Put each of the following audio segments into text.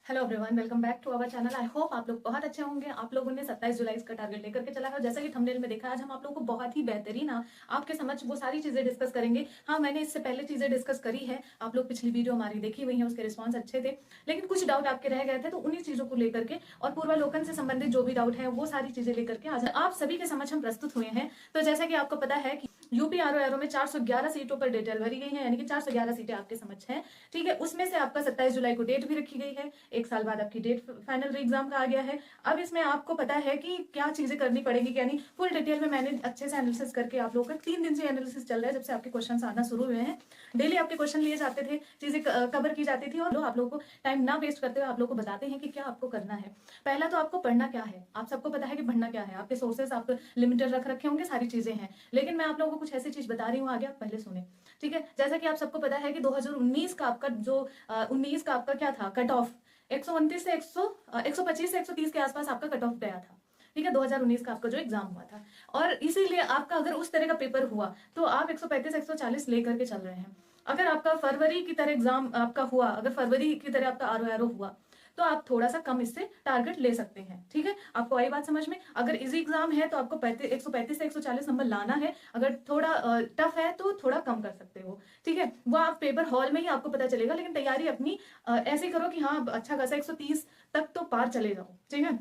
Hello everyone, welcome back to our channel. I hope आप लोग बहुत अच्छे होंगे। आप लोगों ने 27 जुलाई का टारगेट लेकर के चला है और जैसा कि थंबनेल में देखा, आज हम आप लोगों को बहुत ही बेहतरीन आपके समझ वो सारी चीजें डिस्कस करेंगे। हाँ, मैंने इससे पहले चीजें डिस्कस करी है, आप लोग पिछली वीडियो हमारी देखी हुई है, उसके रिस्पॉन्स अच्छे थे, लेकिन कुछ डाउट आपके रह गए थे, तो उन्हीं चीजों को लेकर के और पूर्वालोकन से संबंधित जो भी डाउट है वो सारी चीजें लेकर के आज आप सभी के समझ हम प्रस्तुत हुए हैं। तो जैसा कि आपको पता है कि यूपी आरओ में 411 सीटों पर डिटेल भरी गई है, यानी कि 411 सीटें आपके समझ हैं। ठीक है, उसमें से आपका 27 जुलाई को डेट भी रखी गई है, एक साल बाद आपकी डेट फाइनल एग्जाम का आ गया है। अब इसमें आपको पता है कि क्या चीजें करनी पड़ेगी, यानी फुल डिटेल में मैंने अच्छे से एनालिसिस करके आप लोगों का 3 दिन से एनालिसिस चल रहा है, जब से आपके क्वेश्चन आना शुरू हुए हैं। डेली आपके क्वेश्चन लिए जाते थे, चीजें कवर की जाती थी, और आप लोगों को टाइम ना वेस्ट करते हुए आप लोग को बताते हैं कि क्या आपको करना है। पहला तो आपको पढ़ना क्या है, आप सबको पता है कि पढ़ना क्या है, आपके सोर्सेस आप लिमिटेड रख रखे होंगे, सारी चीजें हैं, लेकिन मैं आप लोगों को कुछ ऐसी चीज बता रही हूँ, आगे आप पहले सुने। ठीक है, जैसा कि आप सबको पता है कि 2019 का आपका जो 19 का आपका क्या था कट ऑफ, 129 से 125 से 130 के आसपास आपका कट ऑफ गया था। ठीक है, 2019 का आपका जो एग्जाम हुआ था, और इसीलिए आपका अगर उस तरह का पेपर हुआ तो आप 135 140 लेकर के चल रहे हैं। अगर आपका फरवरी की तरह एग्जाम आपका हुआ, अगर फरवरी की तरह आपका आरओ हुआ, तो आप थोड़ा सा कम इससे टारगेट ले सकते हैं। ठीक है, आपको आई बात समझ में? अगर इजी एग्जाम है तो आपको 135 से 140 नंबर लाना है, अगर थोड़ा टफ है तो थोड़ा कम कर सकते हो। ठीक है, वो आप पेपर हॉल में ही आपको पता चलेगा, लेकिन तैयारी अपनी ऐसे करो कि हाँ अच्छा खासा 130 तक तो पार चले जाओ। ठीक है,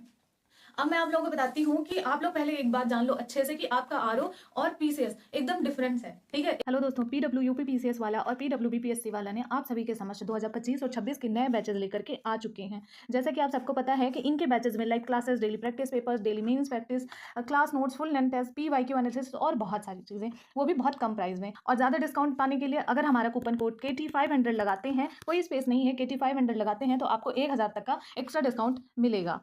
अब मैं आप लोगों को बताती हूँ कि आप लोग पहले एक बात जान लो अच्छे से कि आपका आरओ और पीसीएस एकदम डिफरेंस है। ठीक है, हेलो दोस्तों, पीडब्ल्यू यूपी पीसीएस वाला और पीडब्ल्यू बीपीएससी वाला ने आप सभी के समक्ष 2025 और 26 के नए बैचेस लेकर के आ चुके हैं। जैसा कि आप सबको पता है कि इनके बैचेस में live classes, daily practice papers, daily mains practice, class notes, full length test, PYQ analysis और बहुत सारी चीजें, वो भी बहुत कम प्राइस में। और ज्यादा डिस्काउंट पाने के लिए अगर हमारा कूपन कोड KT500 लगाते हैं, कोई स्पेस नहीं है, KT500 लगाते हैं तो आपको 1000 तक का एक्स्ट्रा डिस्काउंट मिलेगा।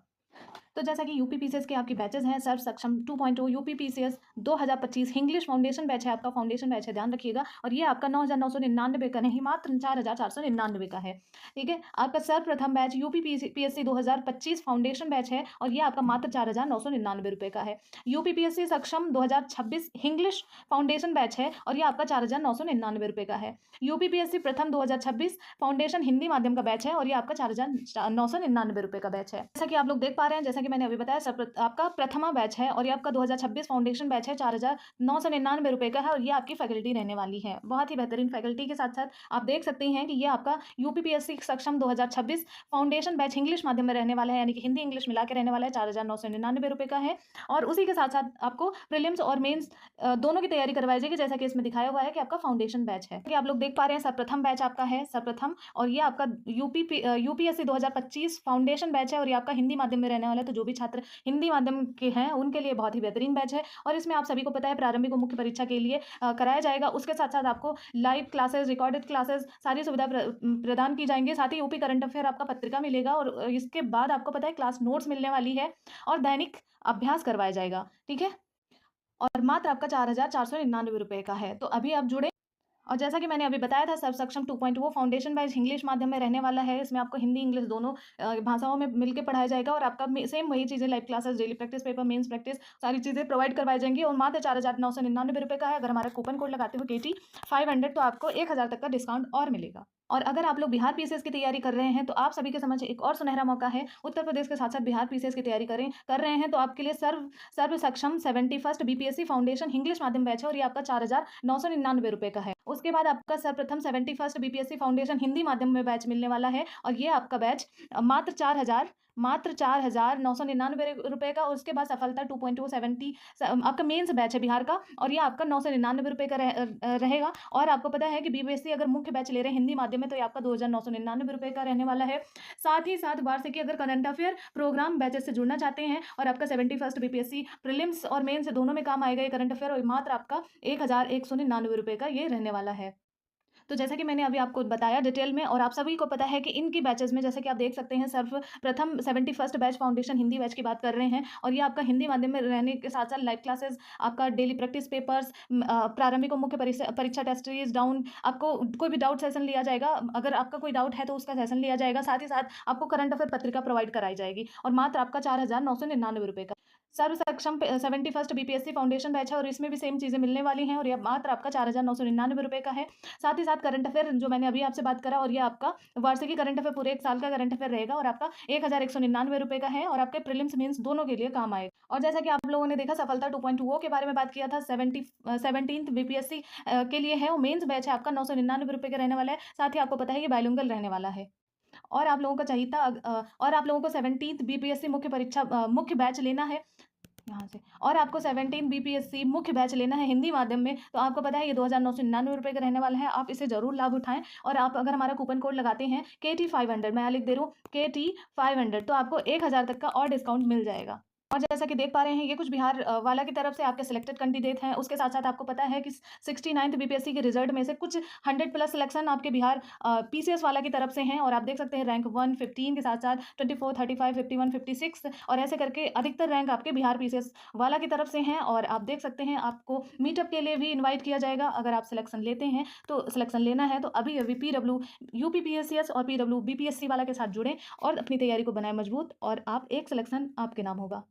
तो जैसा कि यूपी पीसीएस के आपके बैचेस हैं, सर्व सक्षम 2.0 UP PCS 2025 English foundation batch है, आपका फाउंडेशन बैच है, ध्यान रखिएगा। और ये आपका 9,999 का नहीं, मात्र 4,499 का है। ठीक है, आपका सर्वप्रथम batch UP PSC 2025 foundation batch है, और ये आपका मात्र 4,999 रुपये का है। यूपी पीएससी सक्षम 2026 इंग्लिश फाउंडेशन बैच है, और ये आपका 4,999 रुपये का है। यूपी पीएससी प्रथम 2026 फाउंडेशन हिंदी माध्यम का बैच है, और ये आपका 4,999 रुपये का बैच है। जैसा कि आप लोग देख पा रहे हैं, जैसा कि मैंने अभी बताया, आपका प्रथमा बैच है, और ये आपका 2026 फाउंडेशन बैच है, 4,999 रुपये का है, और ये आपकी फैकल्टी रहने वाली है, बहुत ही बेहतरीन फैकल्टी के साथ साथ आप देख सकते हैं कि ये आपका यूपीपीएससी सक्षम 2026 फाउंडेशन बैच इंग्लिश माध्यम में रहने वाला है, यानी कि हिंदी इंग्लिश मिला के रहने वाला है, 4,999 रुपये का है। और उसी के साथ साथ आपको प्रीलिम्स और मेंस दोनों की तैयारी करवाई जाएगी, जैसा कि इसमें दिखाया हुआ है कि आपका फाउंडेशन बैच है, कि आप लोग देख पा रहे हैं सर्वप्रथम बैच आपका है, सर्वप्रथम, और ये आपका यूपीएससी 2025 फाउंडेशन बैच है, और ये आपका हिंदी माध्यम में रहने वाला है। तो जो भी छात्र हिंदी माध्यम के हैं उनके लिए बहुत ही बेहतरीन बैच है, और इसमें आप सभी को पता है प्रारंभिक और मुख्य परीक्षा के लिए कराया जाएगा। उसके साथ साथ आपको लाइव क्लासेस, रिकॉर्डेड क्लासेस, सारी सुविधा प्रदान की जाएंगी। साथ ही यूपी करंट अफेयर आपका पत्रिका मिलेगा, और इसके बाद आपको पता है क्लास नोट्स मिलने वाली है, और दैनिक अभ्यास करवाया जाएगा। ठीक है, और मात्र आपका 4,499 रुपये का है। तो अभी आप जुड़े। और जैसा कि मैंने अभी बताया था, सर्व सक्षम 2.0 फाउंडेशन बैच इंग्लिश माध्यम में रहने वाला है, इसमें आपको हिंदी इंग्लिश दोनों भाषाओं में मिलकर पढ़ाया जाएगा, और आपका सेम वही चीज़ें, live classes, daily practice paper, mains practice, सारी चीज़ें प्रोवाइड करवाई जाएंगी, और मात्र 4,999 रुपये का है। अगर हमारा कूपन कोड लगाते हो KT500 तो आपको 1,000 तक का डिस्काउंट और मिलेगा। और अगर आप लोग बिहार पीसीएस की तैयारी कर रहे हैं तो आप सभी के समझ एक और सुनहरा मौका है, उत्तर प्रदेश के साथ साथ बिहार पीसीएस की तैयारी कर रहे हैं तो आपके लिए सर्व सक्षम 71 बीपीएससी फाउंडेशन इंग्लिश माध्यम बैच है, और ये आपका 4,999 रुपये का है। उसके बाद आपका सर्वप्रथम 71 बीपीएससी फाउंडेशन हिंदी माध्यम में बैच मिलने वाला है, और ये आपका बैच मात्र 4,999 रुपये का। उसके बाद सफलता 2.270 आपका मेंस बैच है बिहार का, और ये आपका 999 रुपये का रहेगा। और आपको पता है कि बीपीएससी अगर मुख्य बैच ले रहे हैं हिंदी माध्यम में तो ये आपका 2,999 रुपये का रहने वाला है। साथ ही साथ वार्षिकी अगर करंट अफेयर प्रोग्राम बैचेस से जुड़ना चाहते हैं, और आपका 71 बीपीएससी प्रीलिम्स और मेंस दोनों में काम आएगा ये करंट अफेयर, और मात्र आपका 1,199 रुपये का ये रहने वाला है। तो जैसा कि मैंने अभी आपको बताया डिटेल में, और आप सभी को पता है कि इनकी बैचेस में जैसे कि आप देख सकते हैं, सर्वप्रथम 71 बैच फाउंडेशन हिंदी बैच की बात कर रहे हैं, और ये आपका हिंदी माध्यम में रहने के साथ साथ लाइव क्लासेस, आपका डेली प्रैक्टिस पेपर्स, प्रारंभिक और मुख्य परीक्षा टेस्ट सीरीज डाउन, आपको कोई भी डाउट सेशन लिया जाएगा, अगर आपका कोई डाउट है तो उसका सेशन लिया जाएगा। साथ ही साथ आपको करंट अफेयर पत्रिका प्रोवाइड कराई जाएगी, और मात्र आपका 4,999 रुपये का। सर्व सक्षम 71st बीपीएससी फाउंडेशन बैच है और इसमें भी सेम चीज़ें मिलने वाली हैं और ये मात्र आपका 4,999 का है। साथ ही साथ करंट अफेयर जो मैंने अभी आपसे बात करा और ये आपका वार्षिकी करंट अफेयर पूरे 1 साल का करंट अफेयर रहेगा और आपका 1,199 का है और आपके प्रीलिम्स मेंस दोनों के लिए काम आएगा। और जैसा कि आप लोगों ने देखा सफलता 2.0 के बारे में बात किया था, 17th बीपीएससी के लिए है और मेंस बैच है आपका 999 का रहने वाला है। साथ ही आपको पता है ये बायलिंगुअल रहने वाला है। और आप लोगों को चाहिए था और आप लोगों को 17th बीपीएससी मुख्य परीक्षा मुख्य बैच लेना है यहाँ से, और आपको 17 बीपीएससी मुख्य बैच लेना है हिंदी माध्यम में, तो आपको पता है ये 2,999 का रहने वाला है। आप इसे जरूर लाभ उठाएं और आप अगर हमारा कूपन कोड लगाते हैं KT500, मैं यहाँ लिख दे रहा हूँ KT500, तो आपको 1,000 तक का और डिस्काउंट मिल जाएगा। और जैसा कि देख पा रहे हैं ये कुछ बिहार वाला की तरफ से आपके सिलेक्टेड कैंडिडेट हैं। उसके साथ साथ आपको पता है कि 69th बीपीएससी के रिजल्ट में से कुछ 100+ सिलेक्शन आपके बिहार पीसीएस वाला की तरफ से हैं और आप देख सकते हैं रैंक 1 15 के साथ साथ 24 35 51 56 और ऐसे करके अधिकतर रैंक आपके बिहार पीसीएस वाला की तरफ से हैं। और आप देख सकते हैं आपको मीटअप के लिए भी इन्वाइट किया जाएगा। अगर आप सिलेक्शन लेते हैं तो सिलेक्शन लेना है तो अभी अभी PW UPPSCS और PW BPSC वाला के साथ जुड़ें और अपनी तैयारी को बनाए मजबूत और आप एक सिलेक्शन आपके नाम होगा।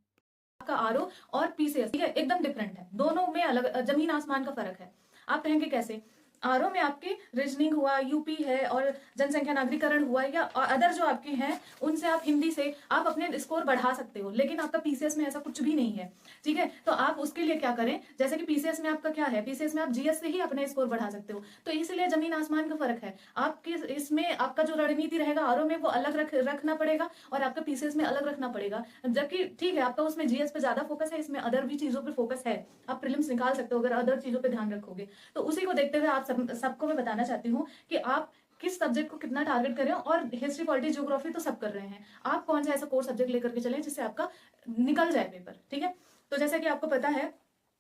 का आरओ और पीसीएस ठीक है एकदम डिफरेंट है, दोनों में अलग जमीन आसमान का फर्क है। आप कहेंगे कैसे? आरओ में आपके रीजनिंग हुआ, यूपी है और जनसंख्या नागरिकरण हुआ या अदर जो आपके हैं उनसे आप हिंदी से आप अपने स्कोर बढ़ा सकते हो, लेकिन आपका पीसीएस में ऐसा कुछ भी नहीं है। ठीक है, तो आप उसके लिए क्या करें, जैसे कि पीसीएस में आपका क्या है, पीसीएस में आप जीएस से ही अपने स्कोर बढ़ा सकते हो, तो इसलिए जमीन आसमान का फर्क है। आपके इसमें आपका जो रणनीति रहेगा आरओ में वो अलग रखना पड़ेगा और आपका पीसीएस में अलग रखना पड़ेगा। जबकि ठीक है आपका उसमें जीएस पे ज्यादा फोकस है, इसमें अदर भी चीजों पे फोकस है, आप प्रीलिम्स निकाल सकते हो अगर अदर चीजों पे ध्यान रखोगे। तो उसी को देखते हुए आप सबको मैं बताना चाहती हूँ कि आप किस सब्जेक्ट को कितना टारगेट करें। और हिस्ट्री पॉलिटिक्स ज्योग्राफी तो सब कर रहे हैं, आप कौन सा ऐसा कोर्स सब्जेक्ट लेकर के चलें जिससे आपका निकल जाए पेपर। ठीक है, तो जैसा कि आपको पता है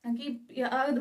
कि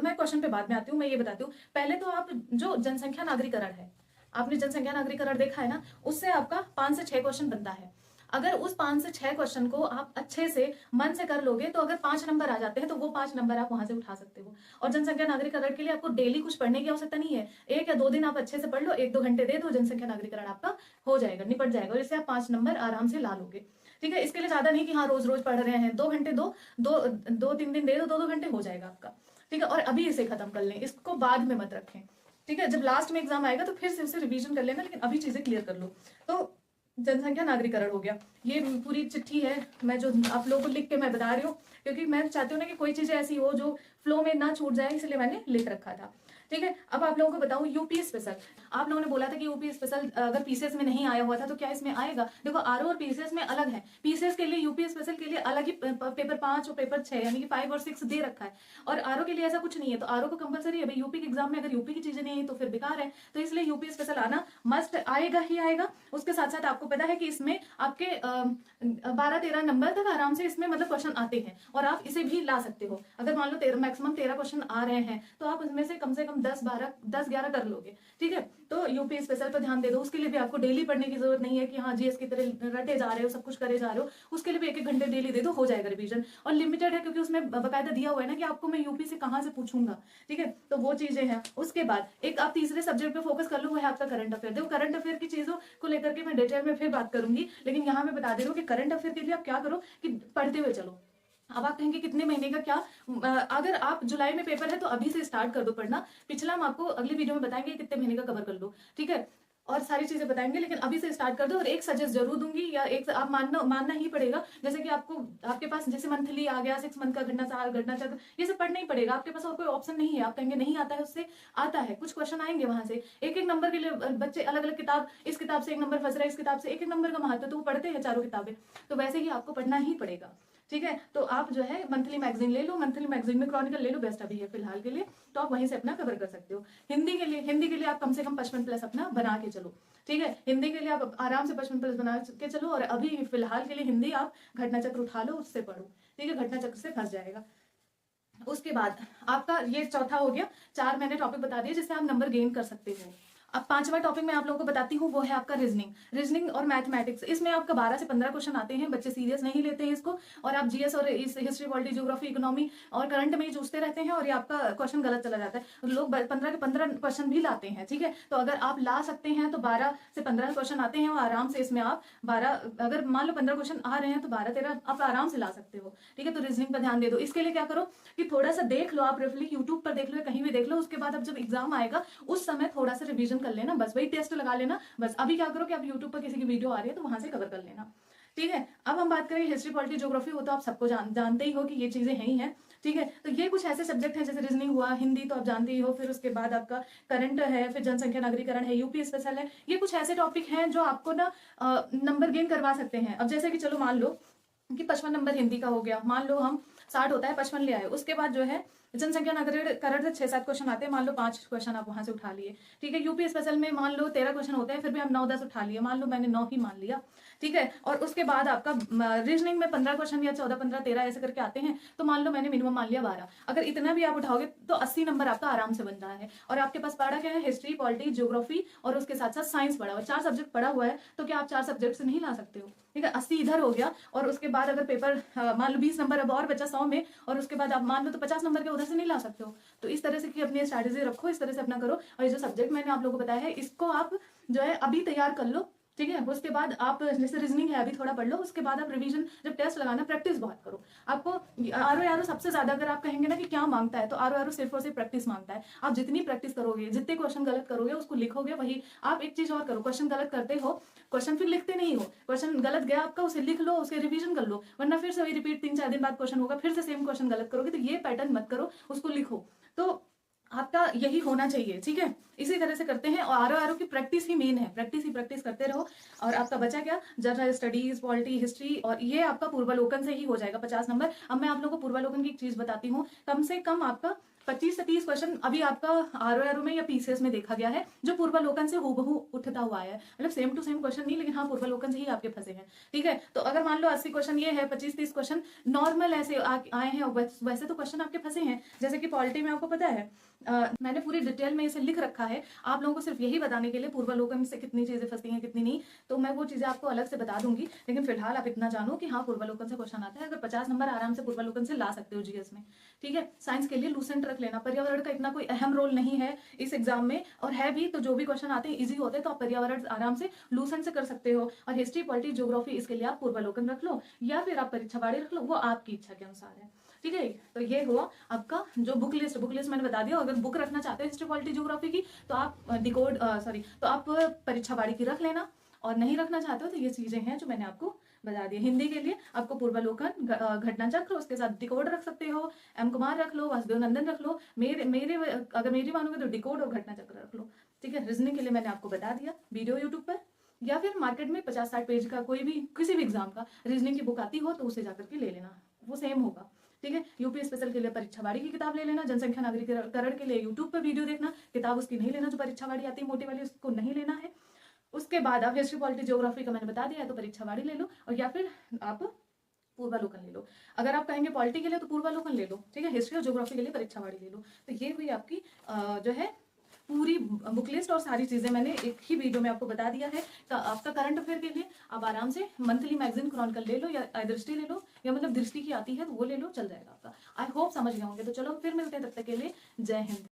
मैं क्वेश्चन पे बाद में आती हूँ, मैं ये बताती हूँ पहले तो आप जो जनसंख्या नागरिकरण है, आपने जनसंख्या नागरिकरण देखा है ना, उससे आपका 5 से 6 क्वेश्चन बनता है। अगर उस 5 से 6 क्वेश्चन को आप अच्छे से मन से कर लोगे तो अगर 5 नंबर आ जाते हैं तो वो 5 नंबर आप वहां से उठा सकते हो। और जनसंख्या नागरिकरण के लिए आपको डेली कुछ पढ़ने की आवश्यकता नहीं है, 1 या 2 दिन आप अच्छे से पढ़ लो, 1-2 घंटे दे दो, जनसंख्या नागरिकरण आपका हो जाएगा, निपट जाएगा और इससे आप 5 नंबर आराम से ला लोगे। ठीक है, इसके लिए ज्यादा नहीं कि हाँ रोज रोज पढ़ रहे हैं, 2 घंटे दो 2-3 दिन दे दो, 2-2 घंटे हो जाएगा आपका। ठीक है, और अभी इसे खत्म कर लें, इसको बाद में मत रखें। ठीक है, जब लास्ट में एग्जाम आएगा तो फिर से उसे रिवीजन कर लेना, लेकिन अभी चीजें क्लियर कर लो। तो जनसंख्या नागरिकरण हो गया, ये पूरी चिट्ठी है मैं जो आप लोगों को लिख के मैं बता रही हूँ, क्योंकि मैं चाहती हूँ ना कि कोई चीजें ऐसी हो जो फ्लो में ना छूट जाए, इसलिए मैंने लिख रखा था। ठीक है, अब आप लोगों को बताऊं यूपी स्पेशल, आप लोगों ने बोला था कि यूपी स्पेशल अगर पीसीएस में नहीं आया हुआ था तो क्या इसमें आएगा। देखो आरओ और पीसीएस में अलग है, पीसीएस के लिए यूपी स्पेशल के लिए अलग ही पेपर 5 और पेपर 6 यानी कि 5 और 6 दे रखा है, और आरओ के लिए ऐसा कुछ नहीं है। तो आरओ को कंपलसरी है भाई, यूपी के एग्जाम में अगर यूपी की चीजें नहीं है तो फिर बेकार है, तो इसलिए यूपी स्पेशल आना मस्ट आएगा ही आएगा। उसके साथ साथ आपको पता है कि इसमें आपके 12-13 नंबर तक आराम से इसमें मतलब क्वेश्चन आते हैं और आप इसे भी ला सकते हो। अगर मान लो मैक्सिमम 13 क्वेश्चन आ रहे हैं तो आप उसमें से कम 10-11 कर लोगे। ठीक है, तो यूपी स्पेशल पर ध्यान दे दो, उसके लिए भी आपको डेली पढ़ने की जरूरत नहीं है कि हाँ जीएस की तरह रटे जा रहे हो, सब कुछ करे जा रहे हो, उसके लिए भी 1-1 घंटे डेली दे दो, हो जाएगा रिवीजन। और लिमिटेड है क्योंकि उसमें बकायदा दिया हुआ है ना कि आपको मैं यूपी से कहाँ से पूछूंगा। ठीक है, तो वो चीजें हैं। उसके बाद एक आप तीसरे सब्जेक्ट पे फोकस कर लो, वो है आपका करंट अफेयर। देखो करंट अफेयर की चीजों को लेकर के मैं डिटेल में फिर बात करूंगी, लेकिन यहाँ मैं बता दे रही हूँ कि करंट अफेयर के लिए आप क्या करो कि पढ़ते हुए चलो। अब आप कहेंगे कितने महीने का क्या, अगर आप जुलाई में पेपर है तो अभी से स्टार्ट कर दो पढ़ना, पिछला हम आपको अगली वीडियो में बताएंगे कितने महीने का कवर कर लो। ठीक है, और सारी चीजें बताएंगे, लेकिन अभी से स्टार्ट कर दो। और एक सजेस्ट जरूर दूंगी, या एक आप मानना ही पड़ेगा, जैसे कि आपको आपके पास जैसे मंथली आ गया, 6 मंथ का घटना चक्र, ये सब पढ़ना ही पड़ेगा, आपके पास और कोई ऑप्शन नहीं है। आप कहेंगे नहीं आता है, उससे आता है, कुछ क्वेश्चन आएंगे वहां से, 1-1 नंबर के लिए बच्चे अलग अलग किताब, इस किताब से 1 नंबर फंस रहा है, इस किताब से 1-1 नंबर का महत्व, तो वो पढ़ते हैं चारों किताबें, तो वैसे ही आपको पढ़ना ही पड़ेगा। ठीक है, तो आप जो है मंथली मैगजीन ले लो, मंथली मैगजीन में क्रॉनिकल ले लो, बेस्ट अभी है फिलहाल के लिए, तो आप वहीं से अपना कवर कर सकते हो। हिंदी के लिए आप कम से कम 55+ अपना बना के चलो। ठीक है, हिंदी के लिए आप आराम से 55+ बना के चलो, और अभी फिलहाल के लिए हिंदी आप घटना चक्र उठा लो, उससे पढ़ो। ठीक है, घटना चक्र से फंस जाएगा। उसके बाद आपका ये चौथा हो गया, 4 मैंने टॉपिक बता दिए जिससे आप नंबर गेन कर सकते हो। अब पांचवा टॉपिक मैं आप लोगों को बताती हूँ, वो है आपका रीजनिंग और मैथमेटिक्स। इसमें आपका 12 से 15 क्वेश्चन आते हैं, बच्चे सीरियस नहीं लेते हैं इसको, और आप जीएस और इस हिस्ट्री, पॉलिटी, ज्योग्राफी, इकोनॉमी और करंट में ही जूझते रहते हैं, और ये आपका क्वेश्चन गलत चला जाता है। लोग 15 के 15 क्वेश्चन भी लाते हैं, ठीक है। तो अगर आप ला सकते हैं तो 12 से 15 क्वेश्चन आते हैं, और आराम से इसमें आप 12, अगर मान लो 15 क्वेश्चन आ रहे हैं तो 12-13 आप आराम से ला सकते हो, ठीक है। तो रीजनिंग पर ध्यान दे दो। इसके लिए क्या करो कि थोड़ा सा देख लो, आप रफली यूट्यूब पर देख लो, कहीं भी देख लो। उसके बाद अब जब एग्जाम आएगा उस समय थोड़ा सा रिवीजन कर लेना, बस वही टेस्ट लगा लेना। बस अभी क्या करो कि आप यूट्यूब पर किसी की वीडियो आ रही है तो वहां से कवर कर लेना, ठीक है। अब हम बात करें हिस्ट्री, पॉलिटी, ज्योग्राफी, वो तो आप सबको जानते ही हो कि ये चीजें हैं ही हैं, ठीक है। तो ये कुछ ऐसे सब्जेक्ट हैं, जैसे रीजनिंग हुआ, हिंदी तो आप जानते ही हो, फिर उसके बाद आपका करंट है, फिर जनसंख्या नागरिकरण है, यूपी स्पेशल है। ये कुछ ऐसे टॉपिक हैं जो आपको ना नंबर गेन करवा सकते हैं। अब जैसे कि चलो मान लो कि 55 नंबर हिंदी का हो गया, मान लो हम 60 होता है, 55 ले आए। उसके बाद जो है जनसंख्या नागरिकरण से 6-7 क्वेश्चन आते हैं, मान लो 5 क्वेश्चन आप वहां से उठा लिए, ठीक है। यूपी स्पेशल में मान लो 13 क्वेश्चन होते हैं, फिर भी हम 9-10 उठा लिए, मान लो मैंने 9 ही मान लिया, ठीक है। और उसके बाद आपका रीजनिंग में 15 क्वेश्चन या 14-15-13 ऐसे करके आते हैं, तो मान लो मैंने मिनिमम मान लिया 12। अगर इतना भी आप उठाओगे तो 80 नंबर आपका आराम से बन रहा है। और आपके पास पढ़ा क्या है, हिस्ट्री, पॉलिटी, ज्योग्राफी और उसके साथ साथ साइंस पढ़ा हुआ, 4 सब्जेक्ट पढ़ा हुआ है। तो क्या आप 4 सब्जेक्ट से नहीं ला सकते हो, ठीक है। 80 इधर हो गया, और उसके बाद अगर पेपर मान लो 20 नंबर अब और बचा 100 में, और उसके बाद आप मान लो तो 50 नंबर के उधर से नहीं ला सकते हो। तो इस तरह से कि अपनी स्ट्रैटेजी रखो, इस तरह से अपना करो। और ये जो सब्जेक्ट मैंने आप लोगों को बताया है, इसको आप जो है अभी तैयार कर लो, ठीक है। उसके बाद आप जैसे रीजनिंग है अभी थोड़ा पढ़ लो, उसके बाद आप रिवीजन, जब टेस्ट लगाना, प्रैक्टिस बहुत करो। आपको आरो सबसे ज्यादा अगर आप कहेंगे ना कि क्या मांगता है, तो आरो सिर्फ और सिर्फ प्रैक्टिस मांगता है। आप जितनी प्रैक्टिस करोगे, जितने क्वेश्चन गलत करोगे, उसको लिखोगे, वही आप एक चीज और करो, क्वेश्चन गलत करते हो, क्वेश्चन फिर लिखते नहीं हो, क्वेश्चन गलत गया आपका, उसे लिख लो, उसके रिवीजन कर लो, वरना फिर से वही रिपीट 3-4 दिन बाद क्वेश्चन होगा, फिर से सेम क्वेश्चन गलत करोगे। तो ये पैटर्न मत करो, उसको लिखो। तो आपका यही होना चाहिए, ठीक है। इसी तरह से करते हैं, और आरो की प्रैक्टिस ही मेन है, प्रैक्टिस ही प्रैक्टिस करते रहो। और आपका बचा क्या, जनरल स्टडीज, पॉलिटी, हिस्ट्री, और ये आपका पूर्वालोकन से ही हो जाएगा 50 नंबर। अब मैं आप लोगों को पूर्वालोकन की एक चीज बताती हूँ, कम से कम आपका 25 से 30 क्वेश्चन अभी आपका आरो में या पीसीएस में देखा गया है, जो पूर्वालोकन से हूबहू उठता हुआ है, मतलब सेम टू सेम क्वेश्चन नहीं, लेकिन हाँ पूर्वालोकन से ही आपके फंसे हैं, ठीक है। तो अगर मान लो 80 क्वेश्चन ये है, 25-30 क्वेश्चन नॉर्मल ऐसे आए हैं, वैसे तो क्वेश्चन आपके फंसे हैं। जैसे कि पॉलिटी में आपको पता है, मैंने पूरी डिटेल में इसे लिख रखा है, आप लोगों को सिर्फ यही बताने के लिए, पूर्वालोकन से कितनी चीजें फंसती हैं कितनी नहीं, तो मैं वो चीजें आपको अलग से बता दूंगी। लेकिन फिलहाल आप इतना जानो कि हाँ पूर्वालोकन से क्वेश्चन आता है, अगर 50 नंबर आराम से पूर्वालोकन से ला सकते हो जीएस में, ठीक है। साइंस के लिए लूसेंट रख लेना, पर्यावरण का इतना कोई अहम रोल नहीं है इस एग्जाम में, और है भी तो जो भी क्वेश्चन आते हैं इजी होते हैं, तो आप पर्यावरण आराम से लूसेंट से कर सकते हो। और हिस्ट्री, पॉलिटी, ज्योग्राफी, इसके लिए आप पूर्वालोकन रख लो, या फिर आप परीक्षा बाड़ी रख लो, वो आपकी इच्छा के अनुसार है, ठीक है। तो ये हुआ आपका जो बुक लिस्ट मैंने बता दिया। अगर बुक रखना चाहते हो हिस्ट्री, पॉलिटी, ज्योग्राफी की, तो आप तो आप परीक्षा बाड़ी की रख लेना, और नहीं रखना चाहते हो तो ये चीजें हैं जो मैंने आपको बता दी। हिंदी के लिए आपको पूर्वालोकन, घटना चक्र, उसके साथ डिकोड रख सकते हो, एम कुमार रख लो, वासुदेव नंदन रख लो, अगर मेरी मानोगे तो डिकोड और घटना चक्र रख लो, ठीक है। रीजनिंग के लिए मैंने आपको बता दिया, वीडियो यूट्यूब पर, या फिर मार्केट में 50-60 पेज का कोई भी किसी भी एग्जाम का रीजनिंग की बुक आती हो तो उसे जाकर के ले लेना, वो सेम होगा, ठीक है। यूपी स्पेशल के लिए परीक्षा बाड़ी की किताब ले लेना, जनसंख्या नागरिकरण के लिए यूट्यूब पर वीडियो देखना, किताब उसकी नहीं लेना जो परीक्षा बाड़ी आती है मोटी वाली, उसको नहीं लेना है। उसके बाद आप हिस्ट्री, पॉलिटी, ज्योग्राफी का मैंने बता दिया है, तो परीक्षा बाड़ी ले लो, और या फिर आप पूर्वालोकन ले लो। अगर आप कहेंगे पॉलिटी के लिए तो पूर्वालोकन ले लो, ठीक है। हिस्ट्री और ज्योग्राफी के लिए परीक्षा बाड़ी ले लो। तो ये हुई आपकी जो है पूरी बुक लिस्ट, और सारी चीजें मैंने एक ही वीडियो में आपको बता दिया है। तो आपका करंट अफेयर के लिए आप आराम से मंथली मैगजीन क्रॉनिकल ले लो, या दृष्टि ले लो, या मतलब दृष्टि की आती है तो वो ले लो, चल जाएगा आपका। आई होप समझ गए होंगे। तो चलो फिर मिलते हैं, तब तक के लिए जय हिंद।